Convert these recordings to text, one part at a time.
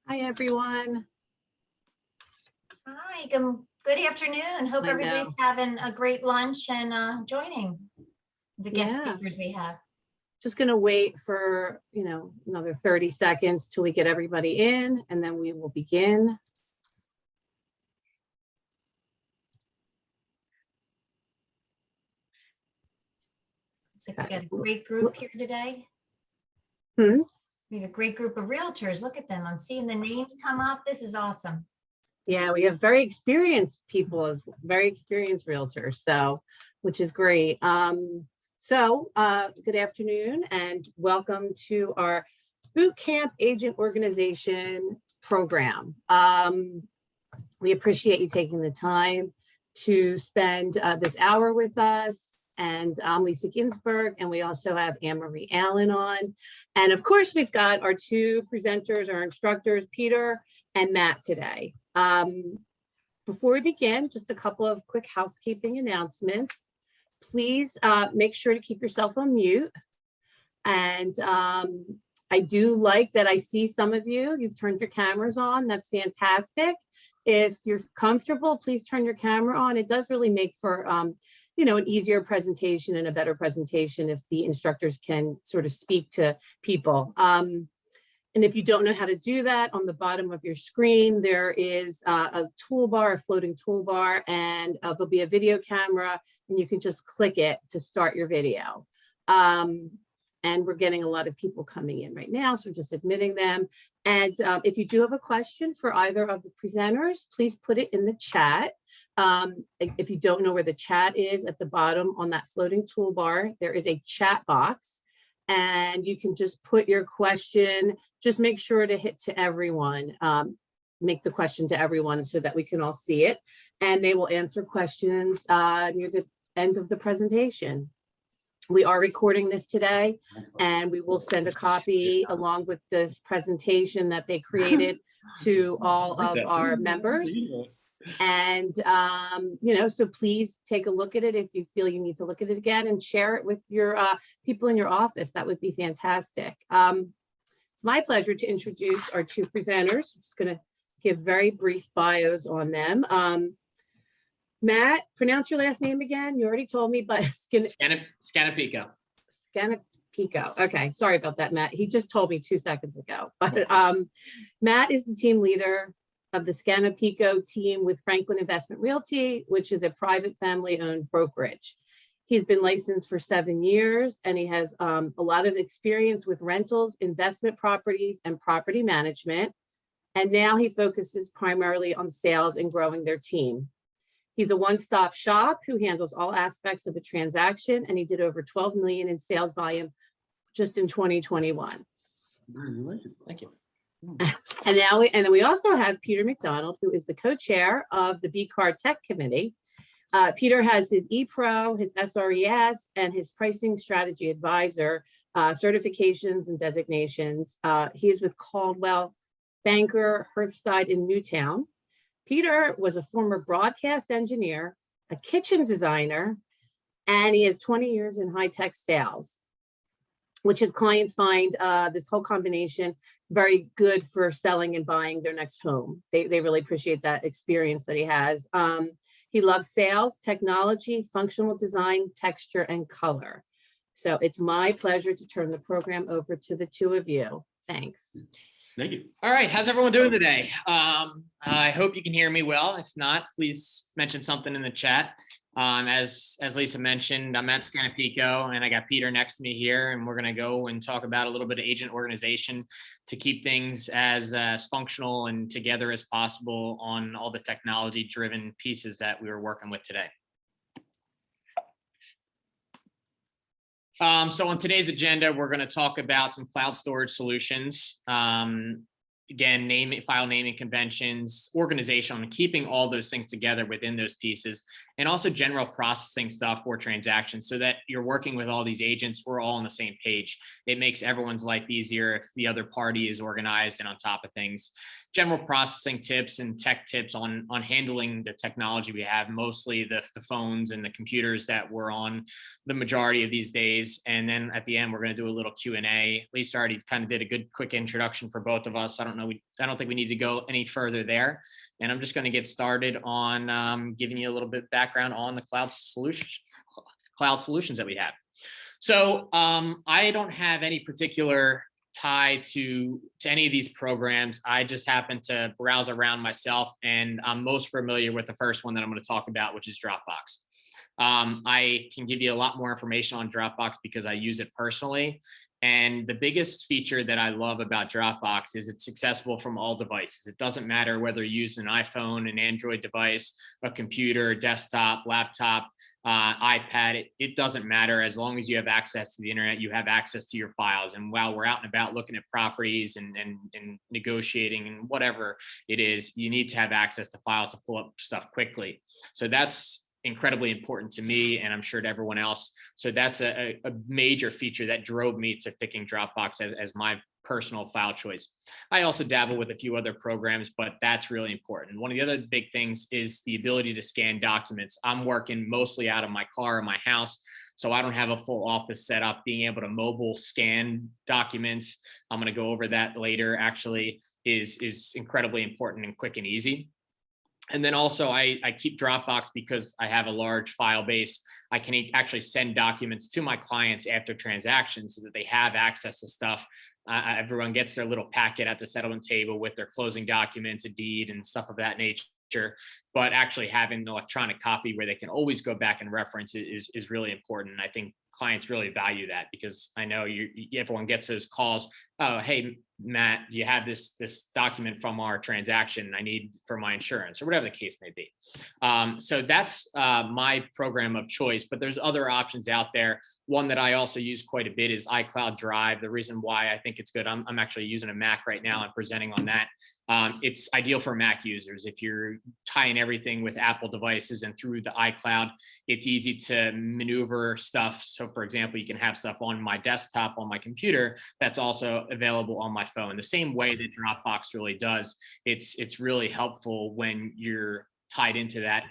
Hi, everyone. Hi, good afternoon. Hope I everybody's know. having a great lunch and joining the guest Yeah. speakers we have. Just going to wait for, another 30 seconds till we get everybody in, and then we will begin. Looks like we got a great group here today. Hmm? We have a great group of realtors. Look at them. I'm seeing the names come up. This is awesome. Yeah, we have very experienced people, as very experienced realtors, so which is great. Good afternoon and welcome to our boot camp agent organization program. We appreciate you taking the time to spend this hour with us. And I'm Lisa Ginsburg, and we also have Anne-Marie Allen on. And of course, we've got our two presenters, our instructors, Peter and Matt today. Before we begin, just a couple of quick housekeeping announcements. Please make sure to keep yourself on mute. And I do like that I see some of you, you've turned your cameras on. That's fantastic. If you're comfortable, please turn your camera on. It does really make for an easier presentation and a better presentation if the instructors can sort of speak to people. And if you don't know how to do that, on the bottom of your screen, there is a toolbar, a floating toolbar, and there'll be a video camera, and you can just click it to start your video. And we're getting a lot of people coming in right now, so we're just admitting them. And if you do have a question for either of the presenters, please put it in the chat. If you don't know where the chat is, at the bottom on that floating toolbar, there is a chat box. And you can just put your question, just make sure to hit to everyone, make the question to everyone so that we can all see it. And they will answer questions near the end of the presentation. We are recording this today, and we will send a copy along with this presentation that they created to all of our members. And, so please take a look at it if you feel you need to look at it again, and share it with your people in your office. That would be fantastic. It's my pleasure to introduce our two presenters. I'm just going to give very brief bios on them. Matt, pronounce your last name again. You already told me, but Scannapieco. Scannapieco. Okay, sorry about that, Matt. He just told me 2 seconds ago. But Matt is the team leader of the Scannapieco team with Franklin Investment Realty, which is a private family-owned brokerage. He's been licensed for 7 years, and he has a lot of experience with rentals, investment properties, and property management. And now he focuses primarily on sales and growing their team. He's a one-stop shop who handles all aspects of a transaction, and he did over 12 million in sales volume just in 2021. Thank you. And then we also have Peter Macdonald, who is the co-chair of the B-Card Tech Committee. Peter has his ePro, his SRES, and his pricing strategy advisor certifications and designations. He is with Caldwell Banker, Hearthside in Newtown. Peter was a former broadcast engineer, a kitchen designer, and he has 20 years in high-tech sales, which his clients find this whole combination very good for selling and buying their next home. They really appreciate that experience that he has. He loves sales, technology, functional design, texture, and color. So it's my pleasure to turn the program over to the two of you. Thanks. Thank you. All right, how's everyone doing today? I hope you can hear me well. If not, please mention something in the chat. As Lisa mentioned, I'm at Scannapieco, and I got Peter next to me here, and we're going to go and talk about a little bit of agent organization to keep things as functional and together as possible on all the technology-driven pieces that we were working with today. So on today's agenda, we're going to talk about some cloud storage solutions. Again, file naming conventions, organization, and keeping all those things together within those pieces, and also general processing stuff for transactions so that you're working with all these agents. We're all on the same page. It makes everyone's life easier if the other party is organized and on top of things. general processing tips and tech tips on handling the technology we have, mostly the phones and the computers that we're on the majority of these days. And then at the end, we're going to do a little Q&A. Lisa already kind of did a good quick introduction for both of us. I don't think we need to go any further there. And I'm just going to get started on giving you a little bit background on the cloud solutions that we have. So I don't have any particular tie to any of these programs. I just happen to browse around myself, and I'm most familiar with the first one that I'm going to talk about, which is Dropbox. I can give you a lot more information on Dropbox because I use it personally. And the biggest feature that I love about Dropbox is it's accessible from all devices. It doesn't matter whether you use an iPhone, an Android device, a computer, desktop, laptop, iPad. It doesn't matter. As long as you have access to the internet, you have access to your files. And while we're out and about looking at properties and negotiating and whatever it is, you need to have access to files to pull up stuff quickly. So that's incredibly important to me, and I'm sure to everyone else. So that's a major feature that drove me to picking Dropbox as my personal file choice. I also dabble with a few other programs, but that's really important. One of the other big things is the ability to scan documents. I'm working mostly out of my car or my house, so I don't have a full office set up. Being able to mobile scan documents, I'm going to go over that later, actually is incredibly important and quick and easy. And then also I keep Dropbox because I have a large file base. I can actually send documents to my clients after transactions so that they have access to stuff. Everyone gets their little packet at the settlement table with their closing documents, a deed and stuff of that nature. But actually having an electronic copy where they can always go back and reference it is really important. And I think clients really value that, because I know everyone gets those calls. Oh, hey, Matt, you have this document from our transaction I need for my insurance, or whatever the case may be. So that's my program of choice, but there's other options out there. One that I also use quite a bit is iCloud Drive. The reason why I think it's good, I'm actually using a Mac right now and presenting on that. It's ideal for Mac users. If you're tying everything with Apple devices and through the iCloud, it's easy to maneuver stuff. So for example, you can have stuff on my desktop, on my computer, that's also available on my phone. The same way that Dropbox really does. It's really helpful when you're tied into that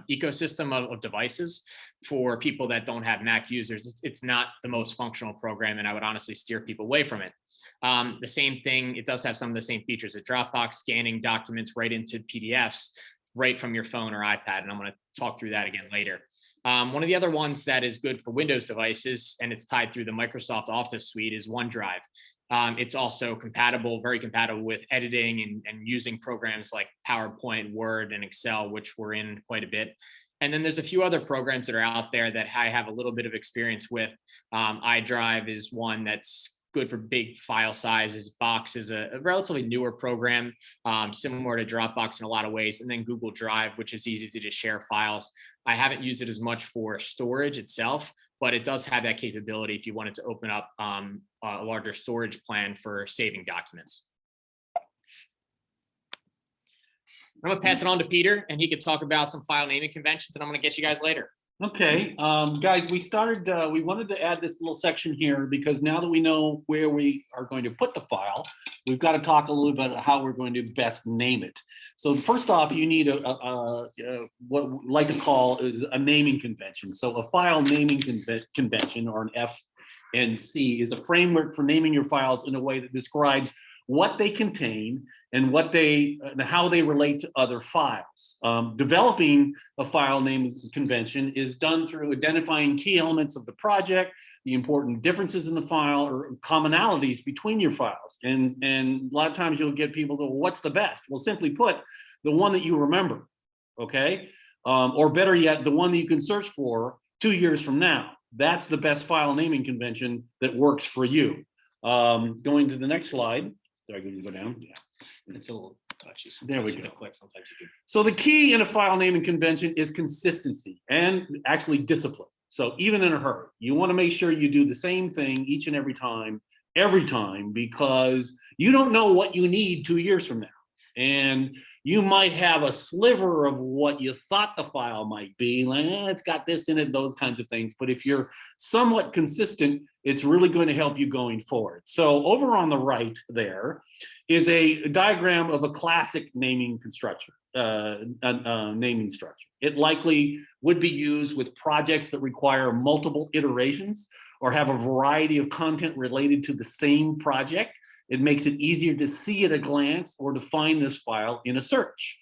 ecosystem of devices. For people that don't have Mac users, it's not the most functional program, and I would honestly steer people away from it. The same thing, it does have some of the same features as Dropbox, scanning documents right into PDFs right from your phone or iPad, and I'm going to talk through that again later. One of the other ones that is good for Windows devices, and it's tied through the Microsoft Office suite, is OneDrive. It's also very compatible with editing and using programs like PowerPoint, Word, and Excel, which we're in quite a bit. And then there's a few other programs that are out there that I have a little bit of experience with. iDrive is one that's good for big file sizes. Box is a relatively newer program, similar to Dropbox in a lot of ways. And then Google Drive, which is easy to just share files. I haven't used it as much for storage itself, but it does have that capability if you wanted to open up a larger storage plan for saving documents. I'm going to pass it on to Peter, and he could talk about some file naming conventions, and I'm going to get you guys later. Okay, guys, we wanted to add this little section here because now that we know where we are going to put the file, we've got to talk a little bit about how we're going to best name it. So first off, you need what we like to call is a naming convention. So a file naming convention, or an FNC, is a framework for naming your files in a way that describes what they contain and how they relate to other files. Developing a file name convention is done through identifying key elements of the project, the important differences in the file, or commonalities between your files. And a lot of times you'll get people to, well, what's the best? Well, simply put, the one that you remember, okay? Or better yet, the one that you can search for 2 years from now. That's the best file naming convention that works for you. Going to the next slide. Do I need to go down? Yeah. It's a little touchy. There we Sometimes you go. have to click, sometimes you do. So the key in a file naming convention is consistency and actually discipline. So even in a hurry, you want to make sure you do the same thing each and every time, because you don't know what you need 2 years from now. And you might have a sliver of what you thought the file might be, like, it's got this in it, those kinds of things. But if you're somewhat consistent, it's really going to help you going forward. So over on the right there is a diagram of a classic naming structure. Naming structure. It likely would be used with projects that require multiple iterations or have a variety of content related to the same project. It makes it easier to see at a glance or to find this file in a search.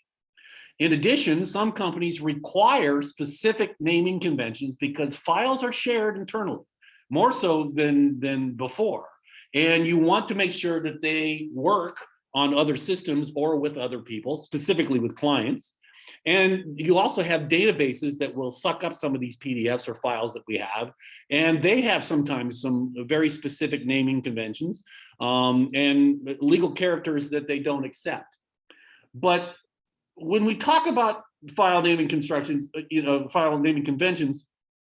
In addition, some companies require specific naming conventions because files are shared internally, more so than before. And you want to make sure that they work on other systems or with other people, specifically with clients. And you also have databases that will suck up some of these PDFs or files that we have. And they have sometimes some very specific naming conventions and legal characters that they don't accept. But when we talk about file naming constructions, file naming conventions,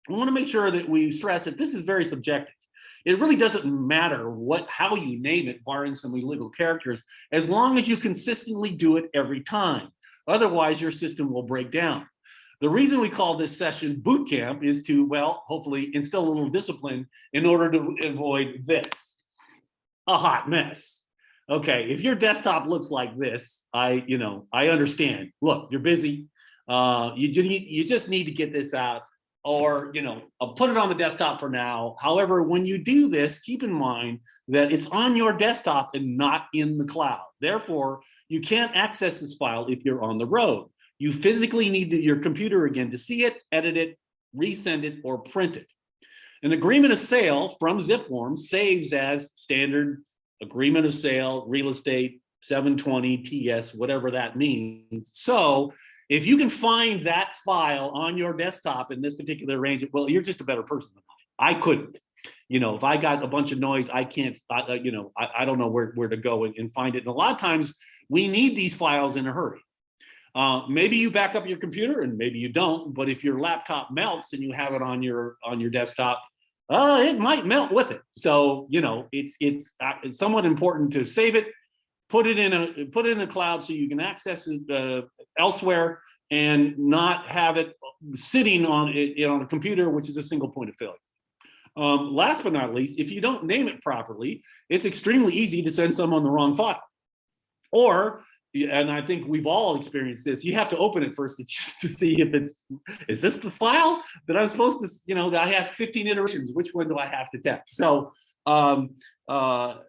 we want to make sure that we stress that this is very subjective. It really doesn't matter how you name it, barring some illegal characters, as long as you consistently do it every time. Otherwise, your system will break down. The reason we call this session boot camp is to, well, hopefully instill a little discipline in order to avoid this, a hot mess. Okay, if your desktop looks like this, I understand. Look, you're busy. You just need to get this out, or I'll put it on the desktop for now. However, when you do this, keep in mind that it's on your desktop and not in the cloud. Therefore, you can't access this file if you're on the road. You physically need your computer again to see it, edit it, resend it, or print it. An agreement of sale from ZipForm saves as standard agreement of sale, real estate, 720 TS, whatever that means. So if you can find that file on your desktop in this particular range, well, you're just a better person than I couldn't. If I got a bunch of noise, I can't, I don't know where to go and find it. And a lot of times we need these files in a hurry. Maybe you back up your computer and maybe you don't, but if your laptop melts and you have it on your desktop, it might melt with it. So, it's somewhat important to save it, put it in a cloud so you can access it elsewhere and not have it sitting on a computer, which is a single point of failure. Last but not least, if you don't name it properly, it's extremely easy to send someone the wrong file. Or, and I think we've all experienced this, you have to open it first to see if is this the file that I'm supposed to, that I have 15 iterations, which one do I have to text? So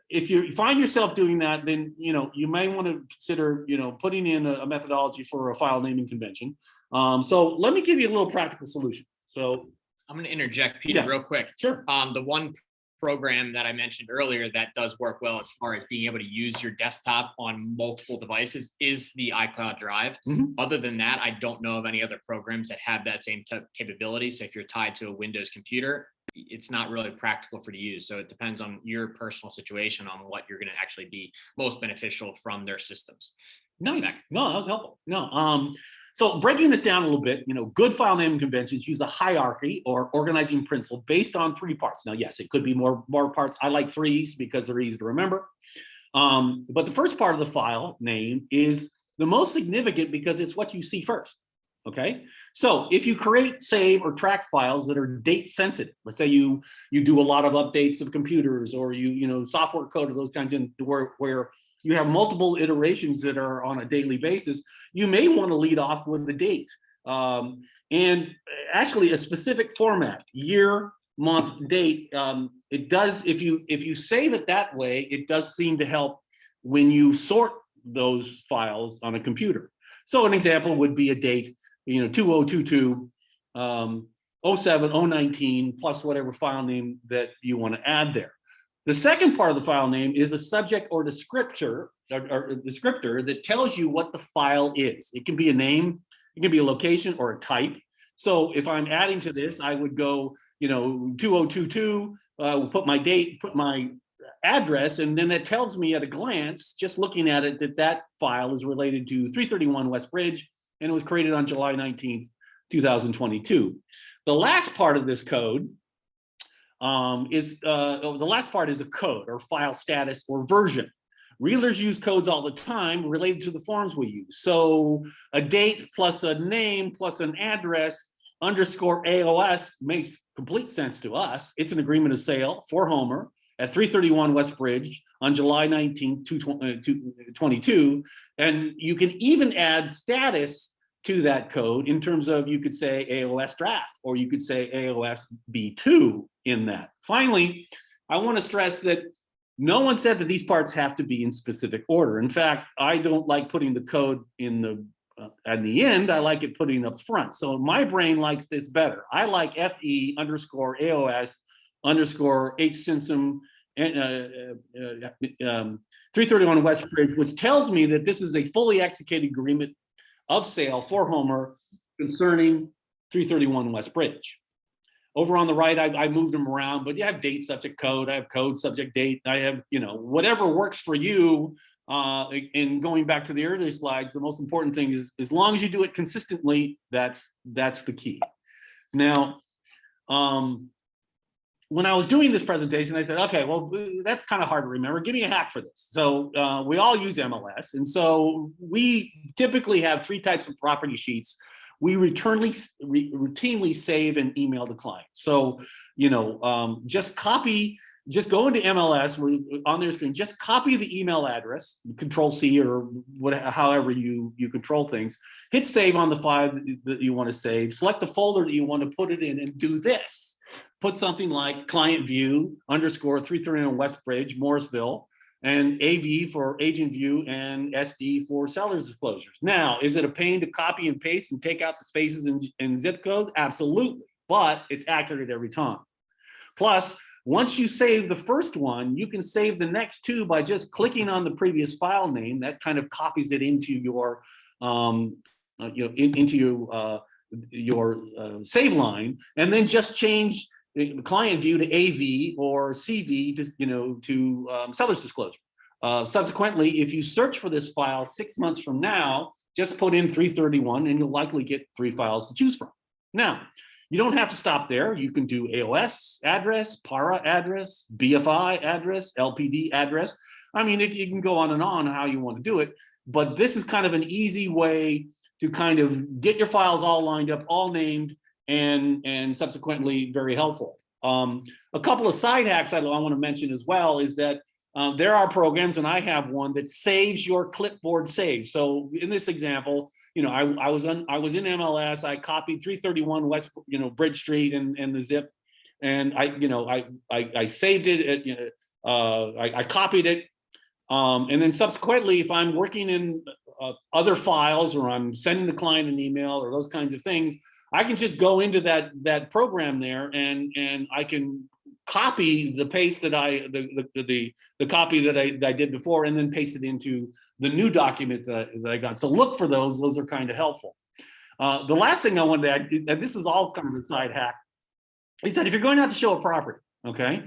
if you find yourself doing that, then, you may want to consider, putting in a methodology for a file naming convention. So let me give you a little practical solution. So I'm going to interject, Peter, real quick. Sure. The one program that I mentioned earlier that does work well as far as being able to use your desktop on multiple devices is the iCloud Drive. Mhm. Other than that, I don't know of any other programs that have that same capability. So if you're tied to a Windows computer, it's not really practical for you to use. So it depends on your personal situation on what you're going to actually be most beneficial from their systems. Nice. No, that was helpful. No. So breaking this down a little bit, good file naming conventions use a hierarchy or organizing principle based on 3 parts. Now, yes, it could be more parts. I like 3s because they're easy to remember. But the first part of the file name is the most significant because it's what you see first. Okay, so if you create, save, or track files that are date sensitive, let's say you do a lot of updates of computers, or you software code or those kinds of where you have multiple iterations that are on a daily basis, you may want to lead off with the date and actually a specific format, year, month, date. It does, if you save it that way, it does seem to help when you sort those files on a computer. So an example would be a date, 2022, 07, 019, plus whatever file name that you want to add there. The second part of the file name is a subject or descriptor that tells you what the file is. It can be a name, it can be a location or a type. So if I'm adding to this, I would go, 2022, put my date, put my address, and then it tells me at a glance, just looking at it, that file is related to 331 West Bridge, and it was created on July 19th, 2022. The last part of this code is a code or file status or version. Realtors use codes all the time related to the forms we use. So a date plus a name plus an address underscore AOS makes complete sense to us. It's an agreement of sale for Homer at 331 West Bridge on July 19, 2022. And you can even add status to that code in terms of, you could say AOS draft, or you could say AOS B2 in that. Finally, I want to stress that no one said that these parts have to be in specific order. In fact, I don't like putting the code in the at the end. I like it putting up front. So my brain likes this better. I like FE underscore AOS underscore H Simpson 331 West Bridge, which tells me that this is a fully executed agreement of sale for Homer concerning 331 West Bridge. Over on the right, I moved them around, but you have date, subject, code. I have code, subject, date. I have, whatever works for you. And going back to the earlier slides, the most important thing is, as long as you do it consistently, that's the key. Now, when I was doing this presentation, I said, okay, well, that's kind of hard to remember. Give me a hack for this. So we all use MLS. And so we typically have 3 types of property sheets we routinely save and email the client. So, just go into MLS on their screen, just copy the email address, Control C or however you control things, hit save on the file that you want to save, select the folder that you want to put it in, and do this. Put something like client view underscore 331 West Bridge, Morrisville, and AV for agent view and SD for seller's disclosures. Now, is it a pain to copy and paste and take out the spaces and zip codes? Absolutely, but it's accurate every time. Plus, once you save the first one, you can save the next 2 by just clicking on the previous file name. That kind of copies it into your save line, and then just change the client view to AV or CV to seller's disclosure. Subsequently, if you search for this file 6 months from now, just put in 331 and you'll likely get 3 files to choose from. Now, you don't have to stop there. You can do AOS address, PARA address, BFI address, LPD address. I mean, you can go on how you want to do it, but this is kind of an easy way to kind of get your files all lined up, all named, and subsequently very helpful. A couple of side hacks I want to mention as well is that there are programs, and I have one that saves your clipboard save. So in this example, I was in MLS. I copied 331 West, Bridge Street and the zip, and I saved it. I copied it, and then subsequently, if I'm working in other files or I'm sending the client an email or those kinds of things, I can just go into that program there and I can copy the paste that the copy that I did before, and then paste it into the new document that I got. So look for those. Those are kind of helpful. The last thing I wanted to add, and this is all kind of a side hack, is that if you're going out to show a property, okay,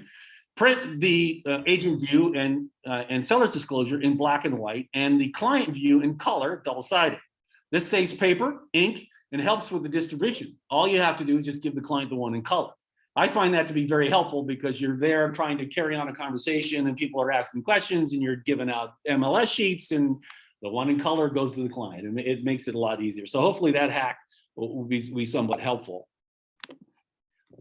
print the agent view and seller's disclosure in black and white, and the client view in color, double-sided. This saves paper, ink, and helps with the distribution. All you have to do is just give the client the one in color. I find that to be very helpful because you're there trying to carry on a conversation and people are asking questions and you're giving out MLS sheets, and the one in color goes to the client, and it makes it a lot easier. So hopefully that hack will be somewhat helpful.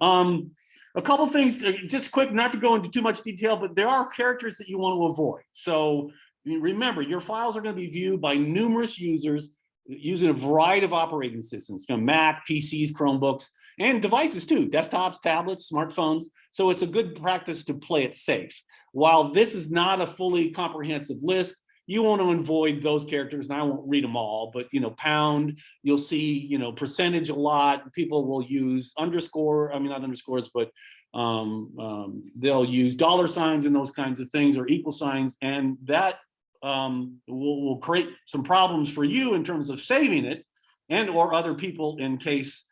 A couple things, just quick, not to go into too much detail, but there are characters that you want to avoid. So remember, your files are going to be viewed by numerous users using a variety of operating systems, Mac, PCs, Chromebooks, and devices too, desktops, tablets, smartphones. So it's a good practice to play it safe. While this is not a fully comprehensive list, you want to avoid those characters, and I won't read them all, but pound, you'll see, percentage a lot. People will use underscore, not underscores, but they'll use dollar signs and those kinds of things, or equal signs, and that will create some problems for you in terms of saving it, and or other people in case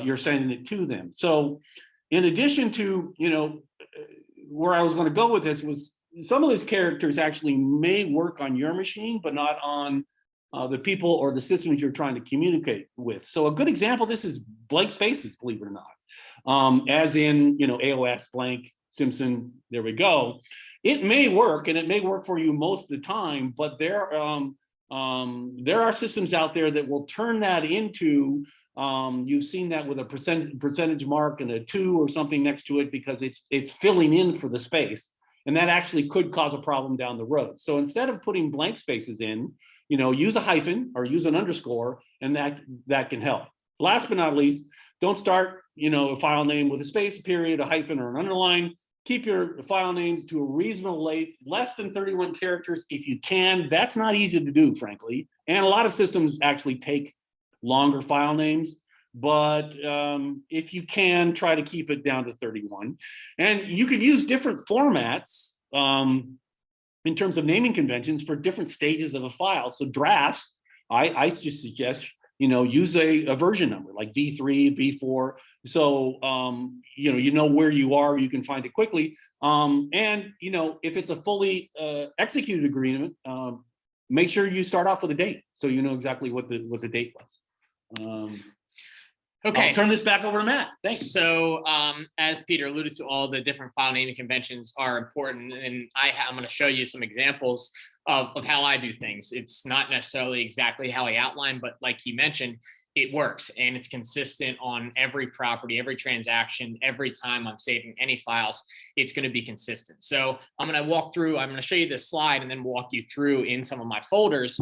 you're sending it to them. So in addition to, where I was going to go with this was, some of those characters actually may work on your machine, but not on the people or the systems you're trying to communicate with. So a good example of this is blank spaces, believe it or not, as in, AOS blank Simpson, there we go. It may work, and it may work for you most of the time, but there are systems out there that will turn that into, you've seen that with a percentage mark and a 2 or something next to it, because it's filling in for the space. And that actually could cause a problem down the road. So instead of putting blank spaces in, use a hyphen or use an underscore, and that can help. Last but not least, don't start, a file name with a space, a period, a hyphen, or an underline. Keep your file names to a reasonable length, less than 31 characters if you can. That's not easy to do, frankly. And a lot of systems actually take longer file names, but if you can, try to keep it down to 31. And you could use different formats in terms of naming conventions for different stages of a file. So drafts, I just suggest, use a version number like V3, V4. So, you know where you are, you can find it quickly. And, if it's a fully executed agreement, make sure you start off with a date, so you know exactly what the date was. Okay. I'll turn this back over to Matt. Thanks. So as Peter alluded to, all the different file naming conventions are important, and I'm going to show you some examples of how I do things. It's not necessarily exactly how I outline, but like he mentioned, it works and it's consistent on every property, every transaction, every time I'm saving any files, it's going to be consistent. So I'm going to show you this slide and then walk you through in some of my folders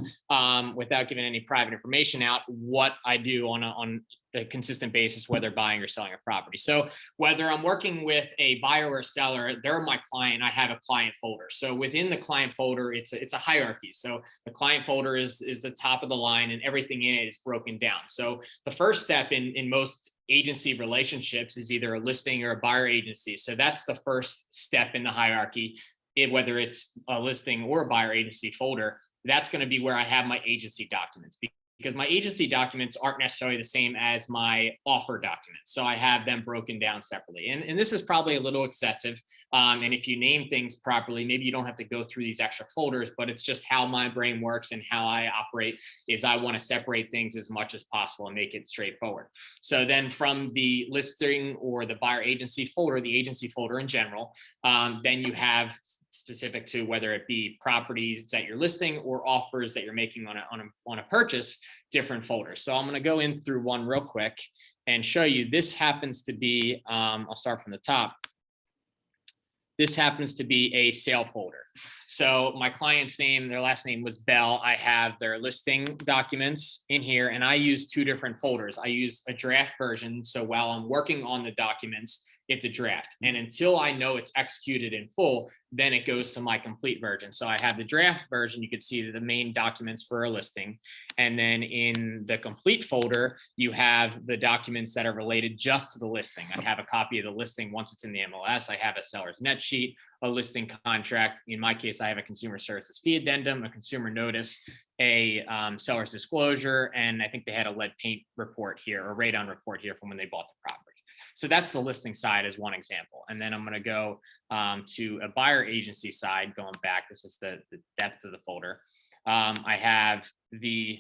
without giving any private information out, what I do on a consistent basis, whether buying or selling a property. So whether I'm working with a buyer or a seller, they're my client, I have a client folder. So within the client folder, it's a hierarchy. So the client folder is the top of the line and everything in it is broken down. So the first step in most agency relationships is either a listing or a buyer agency. So that's the first step in the hierarchy, whether it's a listing or a buyer agency folder. That's going to be where I have my agency documents, because my agency documents aren't necessarily the same as my offer documents. So I have them broken down separately. And this is probably a little excessive. And if you name things properly, maybe you don't have to go through these extra folders, but it's just how my brain works and how I operate is I want to separate things as much as possible and make it straightforward. So then from the listing or the buyer agency folder, the agency folder in general, then you have specific to whether it be properties that you're listing or offers that you're making on a purchase, different folders. So I'm going to go in through one real quick and show you. This happens to be, I'll start from the top. This happens to be a sale folder. So my client's name, their last name was Bell. I have their listing documents in here, and I use two different folders. I use a draft version. So while I'm working on the documents, it's a draft. And until I know it's executed in full, then it goes to my complete version. So I have the draft version. You can see the main documents for a listing. And then in the complete folder, you have the documents that are related just to the listing. I have a copy of the listing once it's in the MLS. I have a seller's net sheet, a listing contract. In my case, I have a consumer services fee addendum, a consumer notice, a seller's disclosure, and I think they had a lead paint report here, or radon report here from when they bought the property. So that's the listing side as one example. And then I'm going to go to a buyer agency side, going back. This is the depth of the folder. I have the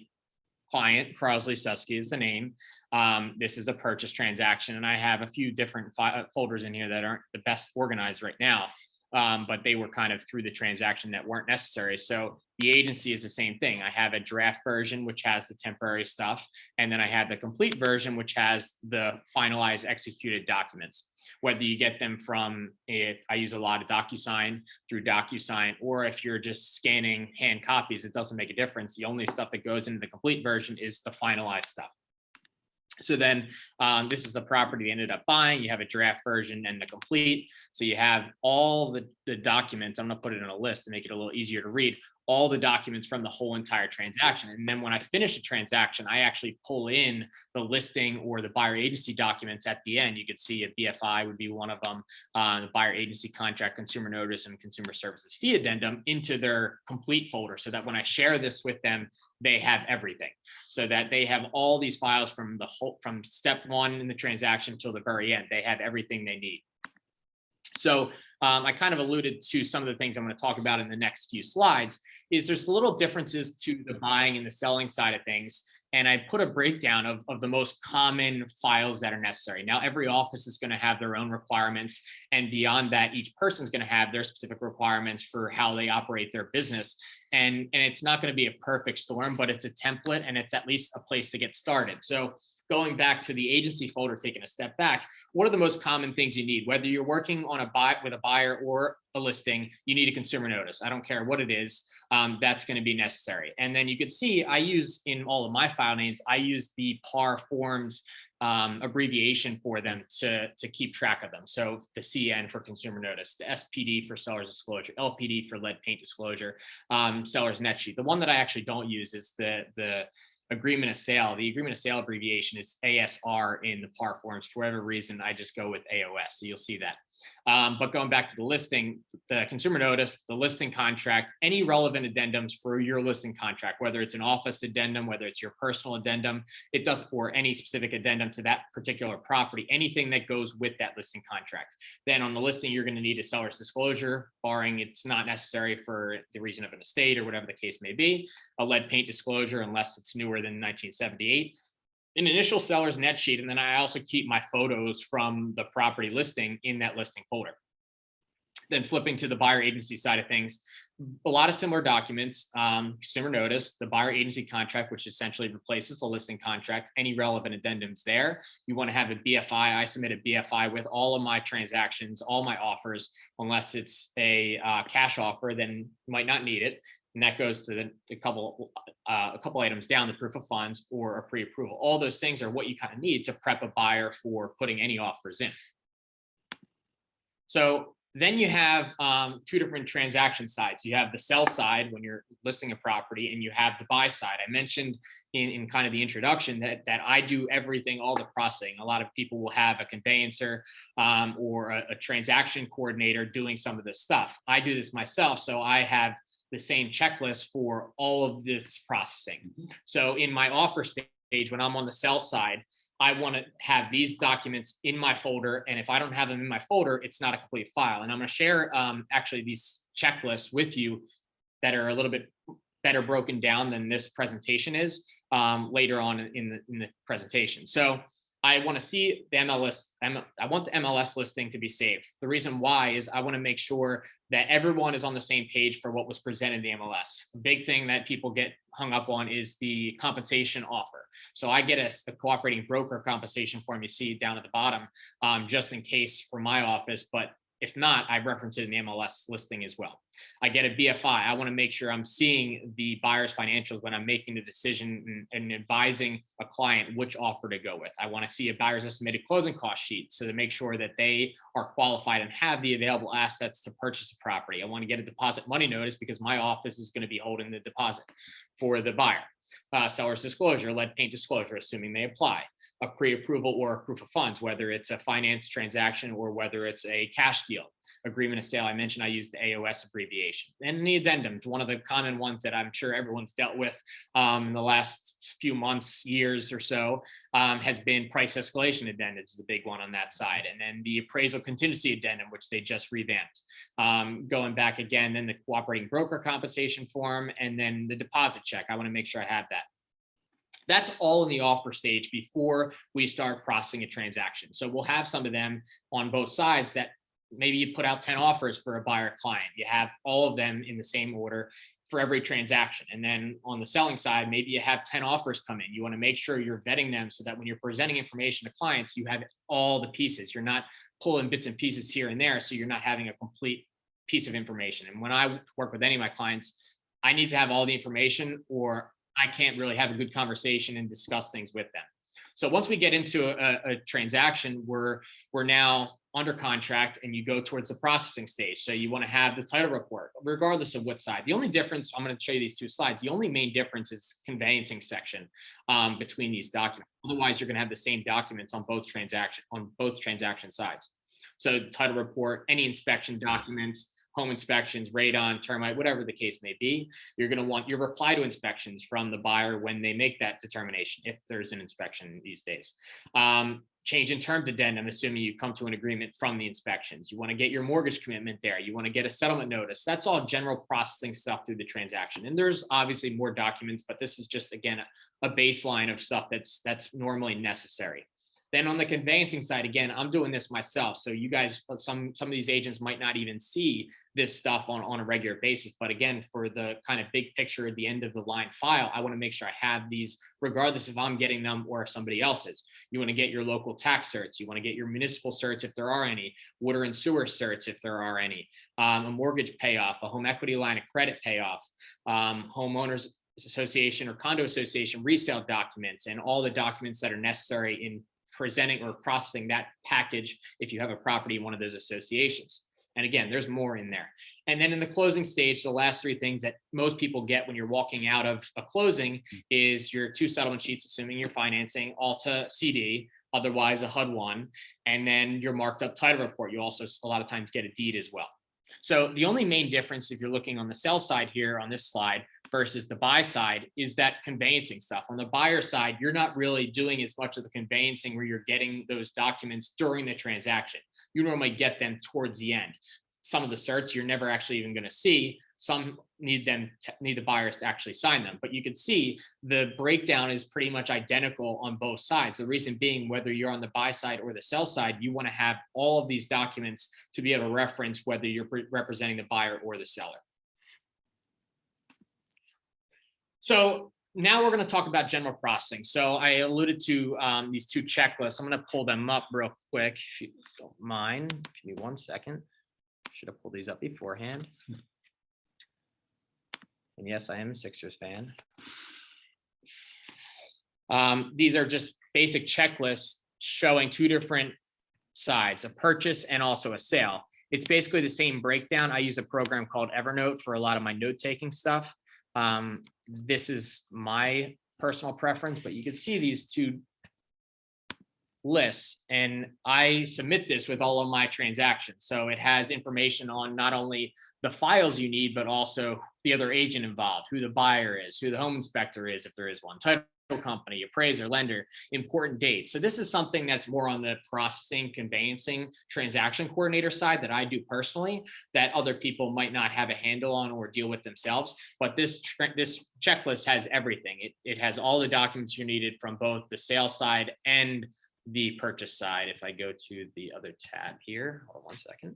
client, Crossley Susky is the name. This is a purchase transaction, and I have a few different folders in here that aren't the best organized right now. But they were kind of through the transaction that weren't necessary. So the agency is the same thing. I have a draft version, which has the temporary stuff. And then I have the complete version, which has the finalized executed documents. Whether you get them from, I use a lot of DocuSign, or if you're just scanning hand copies, it doesn't make a difference. The only stuff that goes into the complete version is the finalized stuff. So then this is the property they ended up buying. You have a draft version and the complete. So you have all the documents. I'm going to put it in a list to make it a little easier to read, all the documents from the whole entire transaction. And then when I finish a transaction, I actually pull in the listing or the buyer agency documents at the end. You could see a BFI would be one of them, the buyer agency contract, consumer notice, and consumer services fee addendum into their complete folder, so that when I share this with them, they have everything, so that they have all these files from from step one in the transaction till the very end. They have everything they need. So I kind of alluded to some of the things I'm going to talk about in the next few slides. There's little differences to the buying and the selling side of things. and I put a breakdown of the most common files that are necessary. Now, every office is going to have their own requirements, and beyond that, each person's going to have their specific requirements for how they operate their business. And it's not going to be a perfect storm, but it's a template, and it's at least a place to get started. So going back to the agency folder, taking a step back, what are the most common things you need? Whether you're working on with a buyer or a listing, you need a consumer notice. I don't care what it is, that's going to be necessary. And then you could see I use in all of my file names, I use the PAR forms abbreviation for them to keep track of them. So the CN for consumer notice, the SPD for seller's disclosure, LPD for lead paint disclosure, seller's net sheet. The one that I actually don't use is the agreement of sale. The agreement of sale abbreviation is ASR in the PAR forms. For whatever reason, I just go with AOS. So you'll see that. But going back to the listing, the consumer notice, the listing contract, any relevant addendums for your listing contract, whether it's an office addendum, whether it's your personal addendum, it does, or any specific addendum to that particular property, anything that goes with that listing contract. Then on the listing, you're going to need a seller's disclosure, barring it's not necessary for the reason of an estate or whatever the case may be, a lead paint disclosure, unless it's newer than 1978. An initial seller's net sheet, and then I also keep my photos from the property listing in that listing folder. Then flipping to the buyer agency side of things, a lot of similar documents, consumer notice, the buyer agency contract, which essentially replaces the listing contract, any relevant addendums there. You want to have a BFI. I submit a BFI with all of my transactions, all my offers, unless it's a cash offer, then you might not need it. And that goes to a couple items down, the proof of funds or a pre-approval. All those things are what you kind of need to prep a buyer for putting any offers in. So then you have two different transaction sides. You have the sell side when you're listing a property, and you have the buy side. I mentioned in kind of the introduction that I do everything, all the processing. A lot of people will have a conveyancer or a transaction coordinator doing some of this stuff. I do this myself, so I have the same checklist for all of this processing. So in my offer stage, when I'm on the sell side, I want to have these documents in my folder. And if I don't have them in my folder, it's not a complete file. And I'm going to share actually these checklists with you that are a little bit better broken down than this presentation is later on in the presentation. So I want to see the MLS. I want the MLS listing to be saved. The reason why is I want to make sure that everyone is on the same page for what was presented in the MLS. A big thing that people get hung up on is the compensation offer. So I get a cooperating broker compensation form you see down at the bottom, just in case for my office, but if not, I reference it in the MLS listing as well. I get a BFI. I want to make sure I'm seeing the buyer's financials when I'm making the decision and advising a client which offer to go with. I want to see a buyer's estimated closing cost sheet, so to make sure that they are qualified and have the available assets to purchase a property. I want to get a deposit money notice because my office is going to be holding the deposit for the buyer. Seller's disclosure, lead paint disclosure, assuming they apply, a pre-approval or a proof of funds, whether it's a finance transaction or whether it's a cash deal. Agreement of sale, I mentioned I used the AOS abbreviation. And the addendum, one of the common ones that I'm sure everyone's dealt with in the last few months, years or so, has been price escalation addendum, is the big one on that side. And then the appraisal contingency addendum, which they just revamped. Going back again, then the cooperating broker compensation form, and then the deposit check. I want to make sure I have that. That's all in the offer stage before we start processing a transaction. So we'll have some of them on both sides that maybe you put out 10 offers for a buyer client. You have all of them in the same order for every transaction. And then on the selling side, maybe you have 10 offers come in. You want to make sure you're vetting them so that when you're presenting information to clients, you have all the pieces. You're not pulling bits and pieces here and there, so you're not having a complete piece of information. And when I work with any of my clients, I need to have all the information, or I can't really have a good conversation and discuss things with them. So once we get into a transaction, we're now under contract, and you go towards the processing stage. So you want to have the title report, regardless of what side. The only difference, I'm going to show you these two slides. The only main difference is conveyancing section between these documents. Otherwise, you're going to have the same documents on both transaction sides. So title report, any inspection documents, home inspections, radon, termite, whatever the case may be. You're going to want your reply to inspections from the buyer when they make that determination, if there's an inspection these days. Change in terms addendum, assuming you come to an agreement from the inspections. You want to get your mortgage commitment there. You want to get a settlement notice. That's all general processing stuff through the transaction. And there's obviously more documents, but this is just, again, a baseline of stuff that's normally necessary. Then on the conveyancing side, again, I'm doing this myself. So you guys, some of these agents might not even see this stuff on a regular basis. But again, for the kind of big picture at the end of the line file, I want to make sure I have these, regardless if I'm getting them or if somebody else is. You want to get your local tax certs. You want to get your municipal certs if there are any, water and sewer certs if there are any, a mortgage payoff, a home equity line of credit payoff, homeowners association or condo association resale documents, and all the documents that are necessary in presenting or processing that package if you have a property in one of those associations. And again, there's more in there. And then in the closing stage, the last three things that most people get when you're walking out of a closing is your 2 settlement sheets, assuming you're financing, Alta CD, otherwise a HUD-1, and then your marked up title report. You also a lot of times get a deed as well. So the only main difference, if you're looking on the sell side here on this slide versus the buy side, is that conveyancing stuff. On the buyer side, you're not really doing as much of the conveyancing where you're getting those documents during the transaction. You normally get them towards the end. Some of the certs you're never actually even going to see. Some need the buyers to actually sign them. But you can see the breakdown is pretty much identical on both sides. The reason being, whether you're on the buy side or the sell side, you want to have all of these documents to be able to reference whether you're representing the buyer or the seller. So now we're going to talk about general processing. So I alluded to these 2 checklists. I'm going to pull them up real quick, if you don't mind. Give me 1 second. Should have pulled these up beforehand. And yes, I am a Sixers fan. These are just basic checklists showing 2 different sides, a purchase and also a sale. It's basically the same breakdown. I use a program called Evernote for a lot of my note-taking stuff. This is my personal preference, but you can see these 2 lists, and I submit this with all of my transactions. So it has information on not only the files you need, but also the other agent involved, who the buyer is, who the home inspector is, if there is one, title company, appraiser, lender, important dates. So this is something that's more on the processing, conveyancing, transaction coordinator side that I do personally, that other people might not have a handle on or deal with themselves. But this checklist has everything. It has all the documents you needed from both the sales side and the purchase side. If I go to the other tab here, hold on 1 second.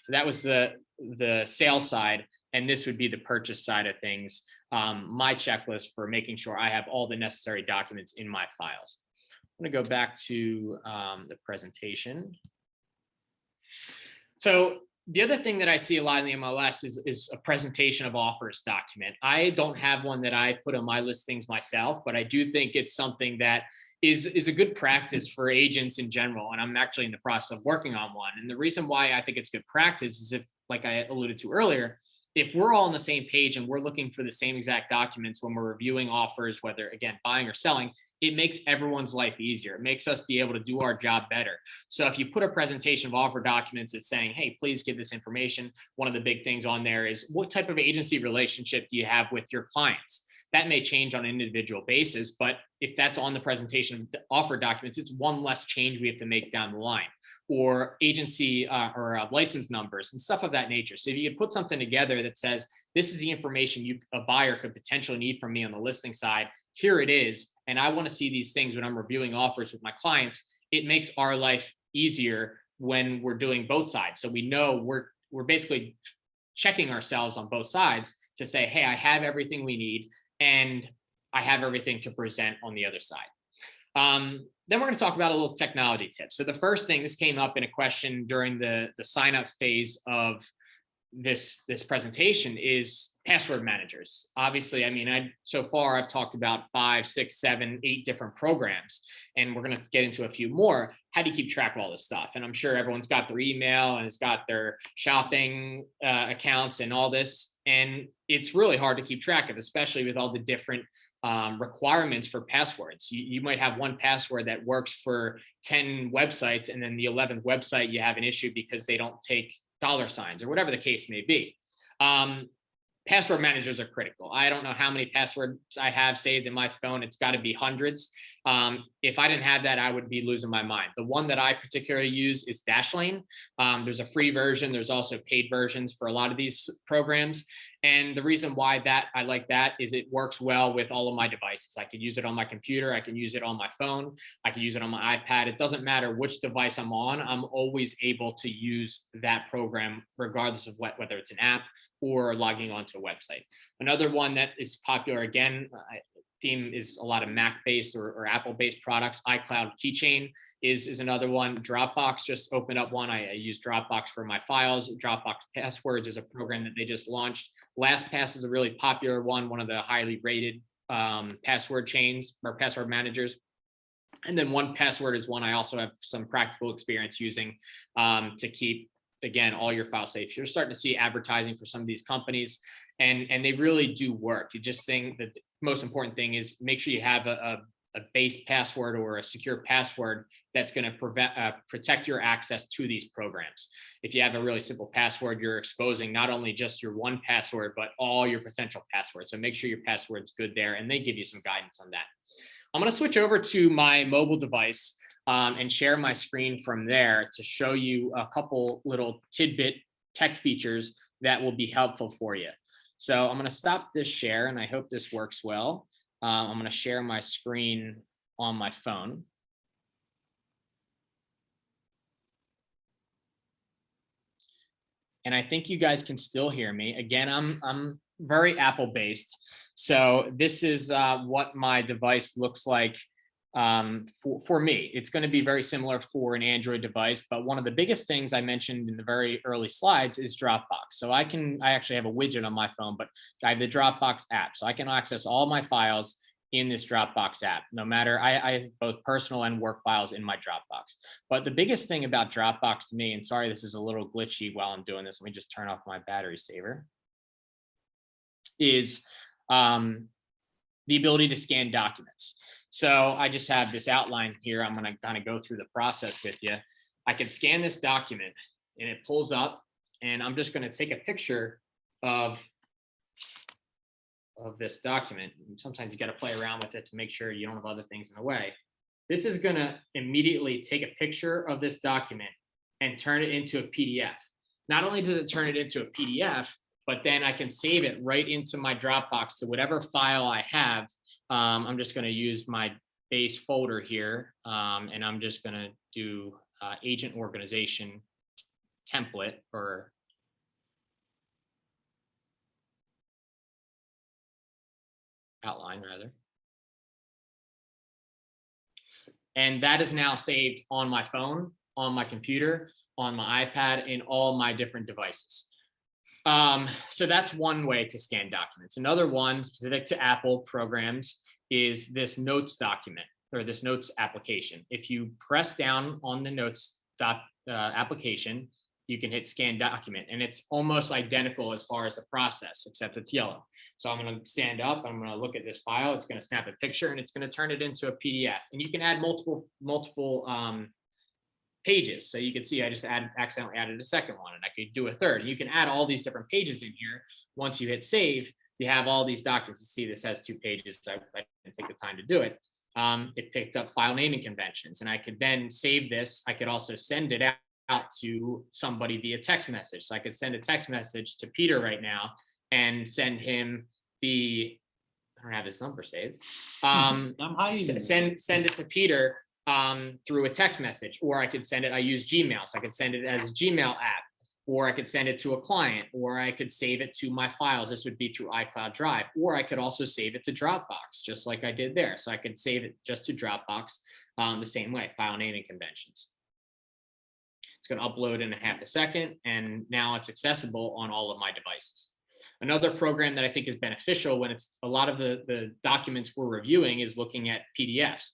So that was the sales side, and this would be the purchase side of things. My checklist for making sure I have all the necessary documents in my files. I'm going to go back to the presentation. So the other thing that I see a lot in the MLS is a presentation of offers document. I don't have one that I put on my listings myself, but I do think it's something that is a good practice for agents in general. And I'm actually in the process of working on one. And the reason why I think it's good practice is if, like I alluded to earlier, if we're all on the same page and we're looking for the same exact documents when we're reviewing offers, whether again, buying or selling, it makes everyone's life easier. It makes us be able to do our job better. So if you put a presentation of offer documents that's saying, hey, please give this information, one of the big things on there is what type of agency relationship do you have with your clients? That may change on an individual basis, but if that's on the presentation of the offer documents, it's one less change we have to make down the line, or agency or license numbers and stuff of that nature. So if you could put something together that says, this is the information a buyer could potentially need from me on the listing side, here it is, and I want to see these things when I'm reviewing offers with my clients, it makes our life easier when we're doing both sides. So we know we're basically checking ourselves on both sides to say, hey, I have everything we need, and I have everything to present on the other side. Then we're going to talk about a little technology tip. So the first thing, this came up in a question during the sign up phase of this presentation, is password managers. Obviously, I mean, so far I've talked about 5, 6, 7, 8 different programs, and we're going to get into a few more. How do you keep track of all this stuff? And I'm sure everyone's got their email and it's got their shopping accounts and all this, and it's really hard to keep track of, especially with all the different requirements for passwords. You might have one password that works for 10 websites, and then the 11th website you have an issue because they don't take $signs or whatever the case may be. Password managers are critical. I don't know how many passwords I have saved in my phone. It's got to be hundreds. If I didn't have that, I would be losing my mind. The one that I particularly use is Dashlane. There's a free version. There's also paid versions for a lot of these programs. And the reason why I like that is it works well with all of my devices. I can use it on my computer. I can use it on my phone. I can use it on my iPad. It doesn't matter which device I'm on. I'm always able to use that program, regardless of whether it's an app or logging onto a website. Another one that is popular, again, theme is a lot of Mac-based or Apple-based products. iCloud Keychain is another one. Dropbox just opened up one. I use Dropbox for my files. Dropbox Passwords is a program that they just launched. LastPass is a really popular one of the highly rated password chains or password managers. And then 1Password is one I also have some practical experience using to keep, again, all your files safe. You're starting to see advertising for some of these companies, and they really do work. You just think that the most important thing is make sure you have a base password or a secure password that's going to protect your access to these programs. If you have a really simple password, you're exposing not only just your 1Password, but all your potential passwords. So make sure your password's good there, and they give you some guidance on that. I'm going to switch over to my mobile device and share my screen from there to show you a couple little tidbit tech features that will be helpful for you. So I'm going to stop this share, and I hope this works well. I'm going to share my screen on my phone. And I think you guys can still hear me. Again, I'm very Apple based. So this is what my device looks like for me. It's going to be very similar for an Android device, but one of the biggest things I mentioned in the very early slides is Dropbox. So I actually have a widget on my phone, but I have the Dropbox app. So I can access all my files in this Dropbox app, no matter, I have both personal and work files in my Dropbox. But the biggest thing about Dropbox to me, and sorry, this is a little glitchy while I'm doing this, let me just turn off my battery saver, is the ability to scan documents. So I just have this outline here. I'm going to kind of go through the process with you. I can scan this document and it pulls up, and I'm just going to take a picture of this document. Sometimes you got to play around with it to make sure you don't have other things in the way. This is going to immediately take a picture of this document and turn it into a PDF. Not only does it turn it into a PDF, but then I can save it right into my Dropbox to whatever file I have. I'm just going to use my base folder here, and I'm just going to do agent organization template, or outline rather. And that is now saved on my phone, on my computer, on my iPad, and all my different devices. So that's one way to scan documents. Another one specific to Apple programs is this notes document, or this notes application. If you press down on the notes application, you can hit scan document, and it's almost identical as far as the process, except it's yellow. So I'm going to stand up, I'm going to look at this file, it's going to snap a picture, and it's going to turn it into a PDF. And you can add multiple pages. So you can see I just accidentally added a second one, and I could do a third. And you can add all these different pages in here. Once you hit save, you have all these documents. You see this has 2 pages. I didn't take the time to do it. It picked up file naming conventions, and I could then save this. I could also send it out to somebody via text message. So I could send a text message to Peter right now and send him I don't have his number saved. I'm hiding. Send it to Peter through a text message, or I could send it. I use Gmail, so I could send it as a Gmail app, or I could send it to a client, or I could save it to my files. This would be through iCloud Drive, or I could also save it to Dropbox, just like I did there. So I could save it just to Dropbox the same way, file naming conventions. It's going to upload in half a second, and now it's accessible on all of my devices. Another program that I think is beneficial when it's a lot of the documents we're reviewing is looking at PDFs.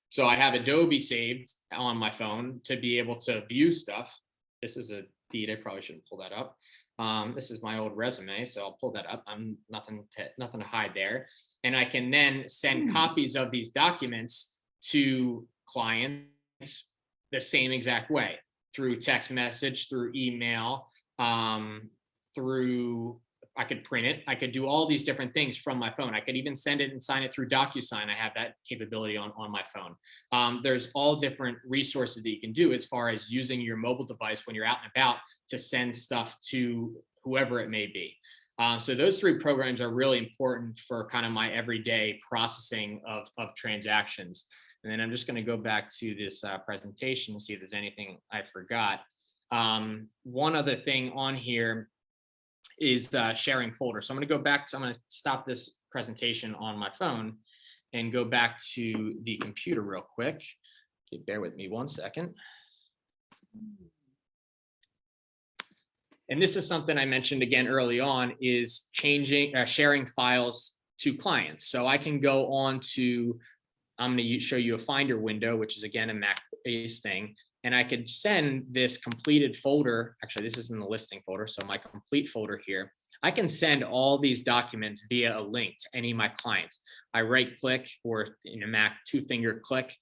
So I have Adobe saved on my phone to be able to view stuff. This is a feed. I probably shouldn't pull that up. This is my old resume, so I'll pull that up. I'm nothing to hide there. And I can then send copies of these documents to clients the same exact way, through text message, through email, I could print it. I could do all these different things from my phone. I could even send it and sign it through DocuSign. I have that capability on my phone. There's all different resources that you can do as far as using your mobile device when you're out and about to send stuff to whoever it may be. So those 3 programs are really important for kind of my everyday processing of transactions. And then I'm just going to go back to this presentation and see if there's anything I forgot. One other thing on here is sharing folders. So I'm going to go back. I'm going to stop this presentation on my phone and go back to the computer real quick. Okay, bear with me 1 second. And this is something I mentioned again early on, is sharing files to clients. So I can go on to, I'm going to show you a Finder window, which is again a Mac-based thing. And I could send this completed folder. Actually, this is in the listing folder. So my complete folder here, I can send all these documents via a link to any of my clients. I right click, or in a Mac, 2-finger click,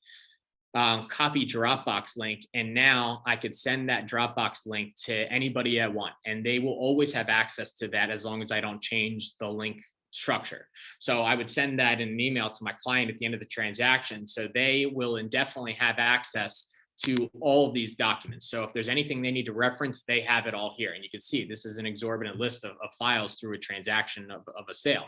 copy Dropbox link. And now I could send that Dropbox link to anybody I want. And they will always have access to that as long as I don't change the link structure. So I would send that in an email to my client at the end of the transaction. So they will indefinitely have access to all of these documents. So if there's anything they need to reference, they have it all here. And you can see this is an exorbitant list of files through a transaction of a sale.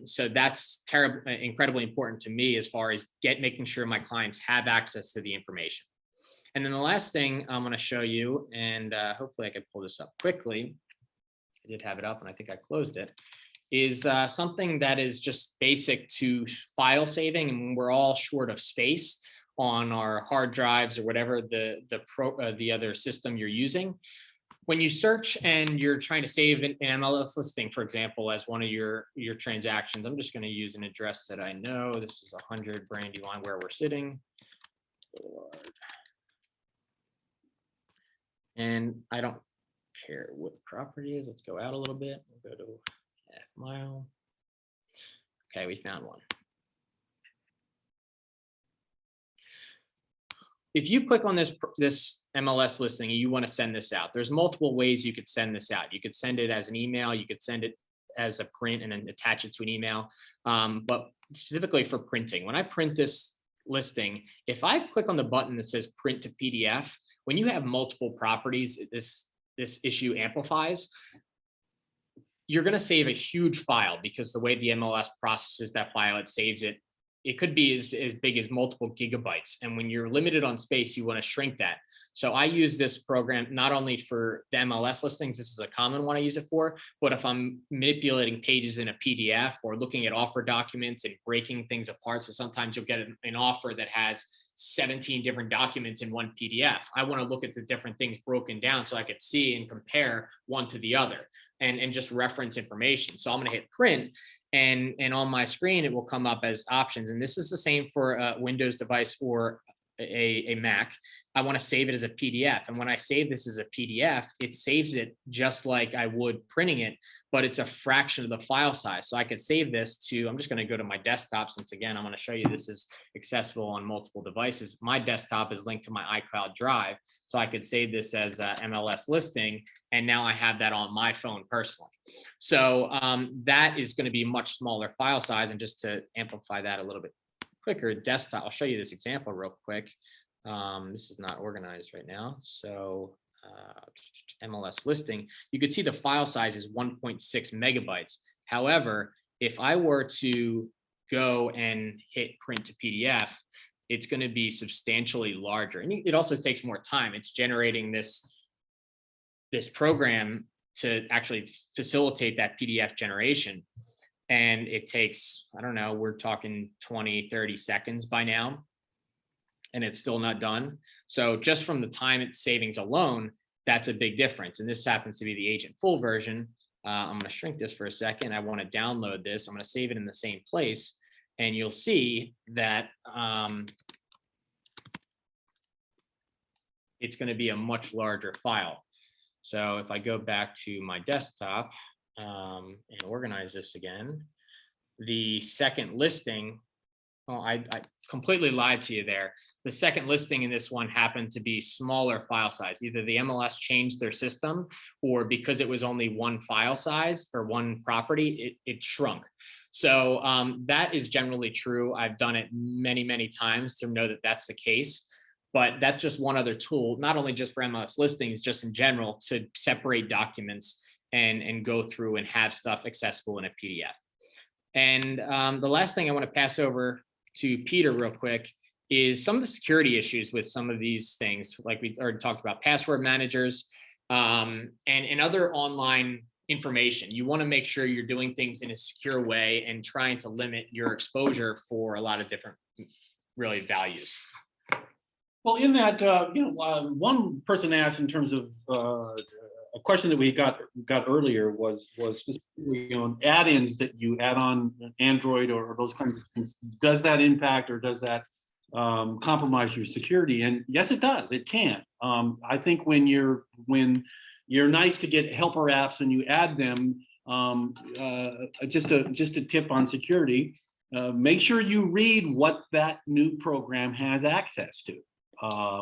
So that's incredibly important to me as far as making sure my clients have access to the information. And then the last thing I'm going to show you, and hopefully I can pull this up quickly. I did have it up and I think I closed it, is something that is just basic to file saving. And we're all short of space on our hard drives or whatever the other system you're using. When you search and you're trying to save an MLS listing, for example, as one of your transactions, I'm just going to use an address that I know. This is 100 Brandywine, where we're sitting. And I don't care what property is. Let's go out a little bit. We'll go to half mile. Okay, we found one. If you click on this MLS listing and you want to send this out, there's multiple ways you could send this out. You could send it as an email, you could send it as a print and then attach it to an email. But specifically for printing, when I print this listing, if I click on the button that says print to PDF, when you have multiple properties, this issue amplifies. You're going to save a huge file because the way the MLS processes that file, it saves it. It could be as big as multiple gigabytes. And when you're limited on space, you want to shrink that. So I use this program not only for the MLS listings, this is a common one I use it for, but if I'm manipulating pages in a PDF or looking at offer documents and breaking things apart. So sometimes you'll get an offer that has 17 different documents in one PDF. I want to look at the different things broken down so I could see and compare one to the other and just reference information. So I'm going to hit print. And on my screen, it will come up as options. And this is the same for a Windows device or a Mac. I want to save it as a PDF. And when I save this as a PDF, it saves it just like I would printing it, but it's a fraction of the file size. So I could save this to, I'm just going to go to my desktop, since again, I'm going to show you this is accessible on multiple devices. My desktop is linked to my iCloud drive. So I could save this as a MLS listing. And now I have that on my phone personally. So that is going to be much smaller file size. And just to amplify that a little bit quicker, desktop, I'll show you this example real quick. This is not organized right now. So MLS listing, you could see the file size is 1.6 megabytes. However, if I were to go and hit print to PDF, it's going to be substantially larger. And it also takes more time. It's generating this program to actually facilitate that PDF generation. And it takes, I don't know, we're talking 20, 30 seconds by now, and it's still not done. So just from the time savings alone, that's a big difference. And this happens to be the agent full version. I'm going to shrink this for a second. I want to download this. I'm going to save it in the same place. And you'll see that it's going to be a much larger file. So if I go back to my desktop and organize this again, the second listing, well, I completely lied to you there. The second listing in this one happened to be smaller file size. Either the MLS changed their system, or because it was only one file size or one property, it shrunk. So that is generally true. I've done it many, many times to know that that's the case. But that's just one other tool, not only just for MLS listings, just in general, to separate documents and go through and have stuff accessible in a PDF. And the last thing I want to pass over to Peter real quick is some of the security issues with some of these things, like we already talked about, password managers and other online information. You want to make sure you're doing things in a secure way and trying to limit your exposure for a lot of different really values. Well, in that, one person asked in terms of a question that we got earlier was specifically on add-ins that you add on Android or those kinds of things. Does that impact or does that compromise your security? And yes, it does. It can. I think when you're nice to get helper apps and you add them, just a tip on security, make sure you read what that new program has access to.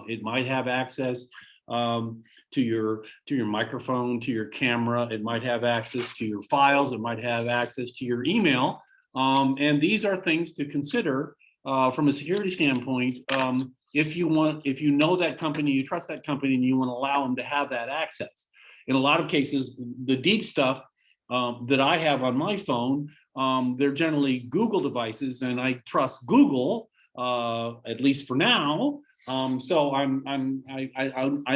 It might have access to your microphone, to your camera. It might have access to your files. It might have access to your email. And these are things to consider from a security standpoint. If you know that company, you trust that company, and you want to allow them to have that access. In a lot of cases, the deep stuff that I have on my phone, they're generally Google devices, and I trust Google at least for now. So I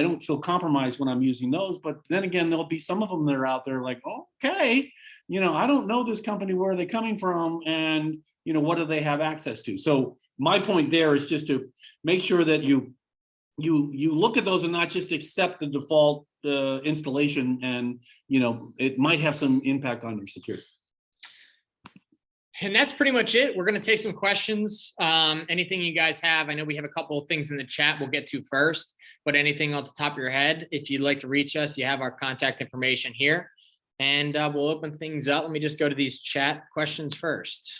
don't feel compromised when I'm using those, but then again, there'll be some of them that are out there like, okay, I don't know this company, where are they coming from? And, what do they have access to? So my point there is just to make sure that you look at those and not just accept the default installation, and, it might have some impact on your security. And that's pretty much it. We're going to take some questions. Anything you guys have. I know we have a couple of things in the chat we'll get to first, but anything off the top of your head, if you'd like to reach us, you have our contact information here, and we'll open things up. Let me just go to these chat questions first.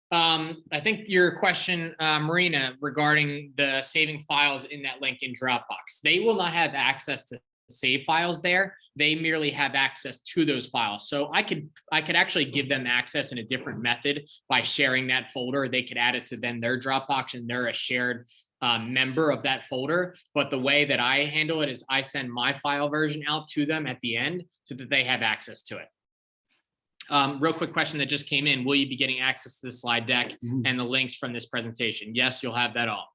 I think your question, Marina, regarding the saving files in that link in Dropbox, they will not have access to save files there. They merely have access to those files. So I could actually give them access in a different method by sharing that folder. They could add it to then their Dropbox, and they're a shared member of that folder. But the way that I handle it is I send my file version out to them at the end so that they have access to it. Real quick question that just came in. Will you be getting access to the slide deck and the links from this presentation? Yes, you'll have that all.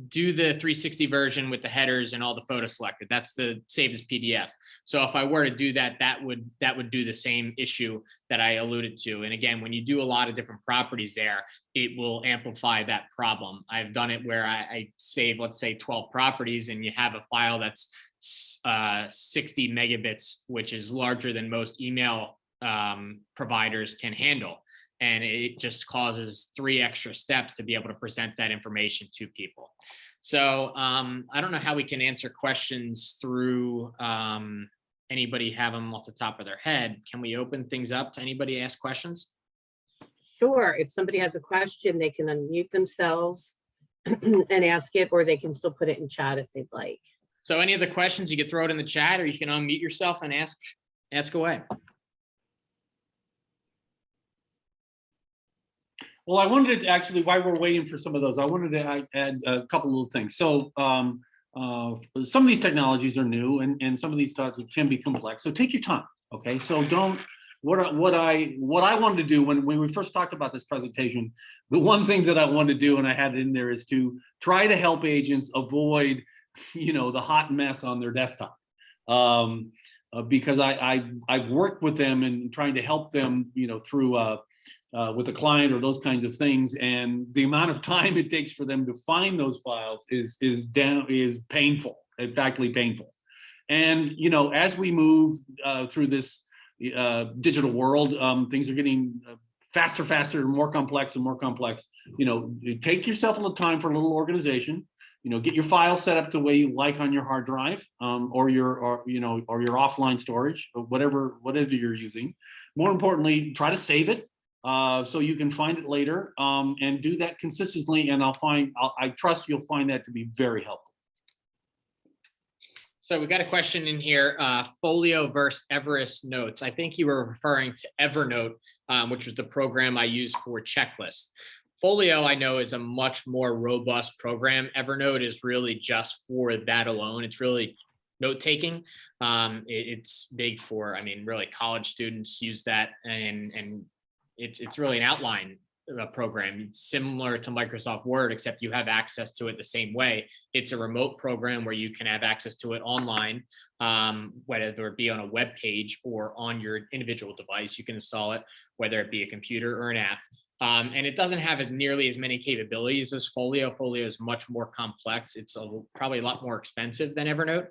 Do the 360 version with the headers and all the photos selected. That's the save as PDF. So if I were to do that, that would do the same issue that I alluded to. And again, when you do a lot of different properties there, it will amplify that problem. I've done it where I save, let's say 12 properties, and you have a file that's 60 megabits, which is larger than most email providers can handle. And it just causes 3 extra steps to be able to present that information to people. So I don't know how we can answer questions through anybody have them off the top of their head. Can we open things up to anybody ask questions? Sure. If somebody has a question, they can unmute themselves and ask it, or they can still put it in chat if they'd like. So any other questions, you can throw it in the chat, or you can unmute yourself and ask away. Well, I wanted to actually, while we're waiting for some of those, I wanted to add a couple little things. So some of these technologies are new, and some of these thoughts can be complex. So take your time, okay? So don't, what I wanted to do when we first talked about this presentation, the one thing that I wanted to do, and I had it in there, is to try to help agents avoid, the hot mess on their desktop. Because I've worked with them and trying to help them, through with a client or those kinds of things, and the amount of time it takes for them to find those files is painful, in fact, painful. And as we move through this digital world, things are getting faster, and more complex, you take yourself a little time for a little organization. Get your files set up the way you like on your hard drive, or your offline storage, or whatever you're using. More importantly, try to save it so you can find it later, and do that consistently. And I trust you'll find that to be very helpful. So we got a question in here, Folio versus Everest Notes. I think you were referring to Evernote, which was the program I used for checklists. Folio, I know, is a much more robust program. Evernote is really just for that alone. It's really note-taking. It's big for, really college students use that, and it's really an outline program. It's similar to Microsoft Word, except you have access to it the same way. It's a remote program where you can have access to it online, whether it be on a web page or on your individual device. You can install it, whether it be a computer or an app. And it doesn't have nearly as many capabilities as Folio. Folio is much more complex. It's probably a lot more expensive than Evernote.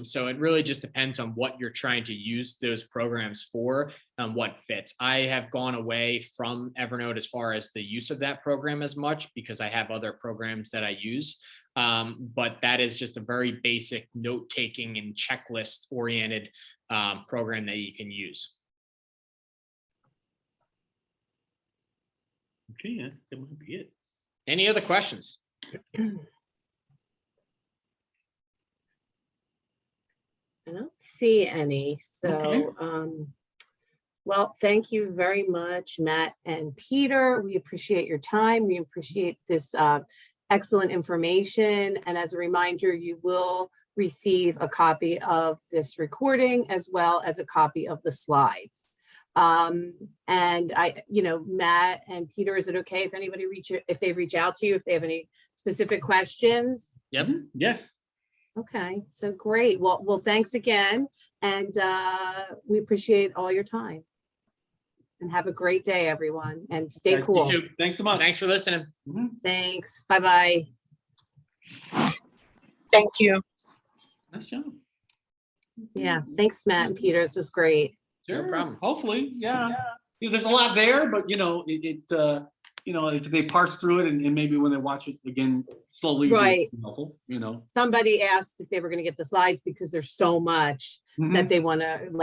So it really just depends on what you're trying to use those programs for and what fits. I have gone away from Evernote as far as the use of that program as much, because I have other programs that I use. But that is just a very basic note-taking and checklist-oriented program that you can use. Okay, yeah, that might be it. Any other questions? I don't see any. So, Okay. Well, thank you very much, Matt and Peter. We appreciate your time. We appreciate this excellent information. And as a reminder, you will receive a copy of this recording as well as a copy of the slides. And Matt and Peter, is it okay if anybody if they reach out to you, if they have any specific questions? Yep. Yes. Okay, so great. Well, thanks again. And we appreciate all your time. And have a great day, everyone. And stay Guys, cool. You too. Thanks so much. Thanks for listening. Mhm. Thanks. Bye-bye. Thank you. Nice job. Yeah, thanks, Matt and Peter. This was great. No problem. Hopefully, yeah. There's a lot there, but if they parse through it and maybe when they watch it again slowly, Right. helpful, Somebody asked if they were going to get the slides because there's so much that they want to